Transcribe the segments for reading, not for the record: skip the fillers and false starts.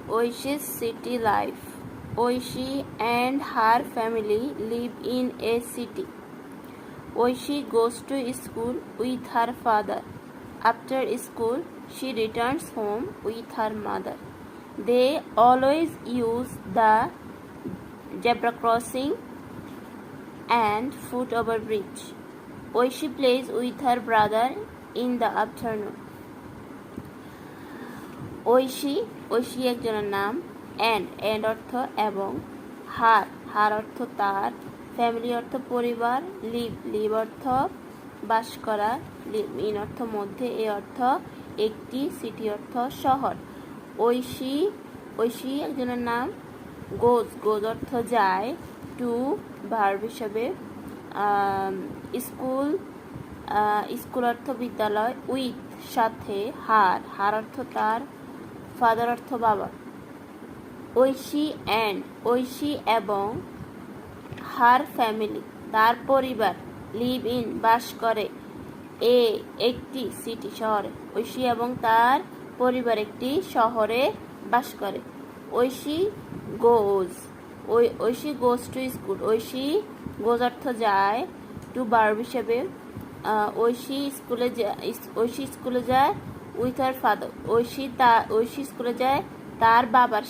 Oishi's city life. Oishi and her family live in a city. Oishi goes to school with her father. After school, she returns home with her mother. They always use the zebra crossing and foot over bridge. Oishi plays with her brother in the afternoon. Oishi একজনের নাম, and অর্থ এবং, হার অর্থ তার, family অর্থ পরিবার, leave অর্থ বাস করা, ইন অর্থ মধ্যে, এ অর্থ একটি, সিটি অর্থ শহর। ঐশী একজনের নাম। গোজ অর্থ যায়, টু ভার্ব হিসাবে, স্কুল অর্থ বিদ্যালয়, উইথ সাথে, হার অর্থ তার, ফাদার অর্থ বাবা। ঐশী এবং হার ফ্যামিলি তার পরিবার, লিভ ইন বাস করে, একটি সিটি শহরে। ঐশী এবং তার পরিবার একটি শহরে বাস করে। Oishi goes to school. Oishi goes অর্থ যায়, টু ভার্ব হিসেবে, ঐশী স্কুলে যায় উইথ হার ফাদার। ঐশী স্কুলে যায় তার বাবার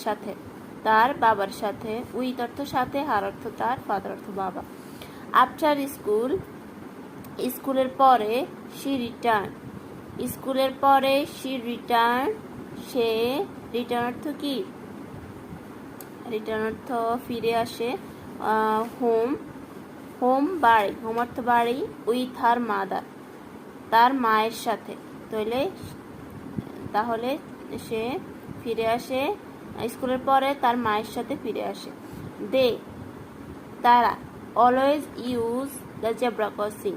সাথে, উইথ অর্থ সাথে, হার অর্থ তার, ফাদার অর্থ বাবা। আফটার স্কুলের পরে, সে রিটার্ন, রিটার্ন অর্থ কি? রিটার্ন অর্থ ফিরে আসে, হোম বাড়ি, হোম অর্থ বাড়ি, উইথ হার মাদার তার মায়ের সাথে। তাহলে সে ফিরে আসে, স্কুলের পরে তার মায়ের সাথে ফিরে আসে। তারা always use the zebra crossing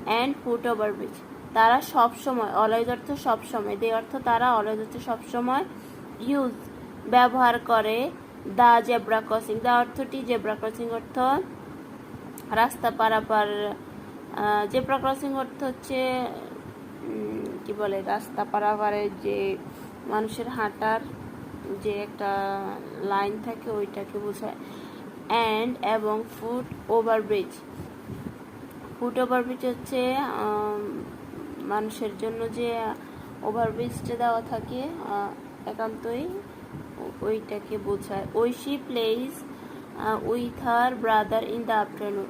and foot over bridge. তারা সবসময়, অলওয়েজ অর্থ সবসময়, অর্থ তারা, অলওয়েজ অর্থ সবসময়, ইউজ ব্যবহার করে, দ্য জেব্রা ক্রসিং, দ্য অর্থটি, জেব্রা ক্রসিং অর্থ রাস্তা পারাপার। জেব্রা ক্রসিং অর্থ হচ্ছে কি বলে, রাস্তা পারাপারের যে মানুষের হাঁটার যে একটা লাইন থাকে ওইটাকে বোঝায়। অ্যান্ড এবং ফুট ওভার ব্রিজ হচ্ছে মানুষের জন্য যে ওভারব্রিজটা দেওয়া থাকে একান্তই, ওইটাকে বোঝায়। Aishi plays with her brother in the afternoon.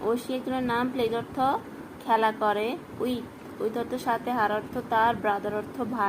Aishi একজনের নাম, প্লেজ অর্থ খেলা করে, উইথ অর্থ সাথে, হার অর্থ তার, ব্রাদার অর্থ ভাই।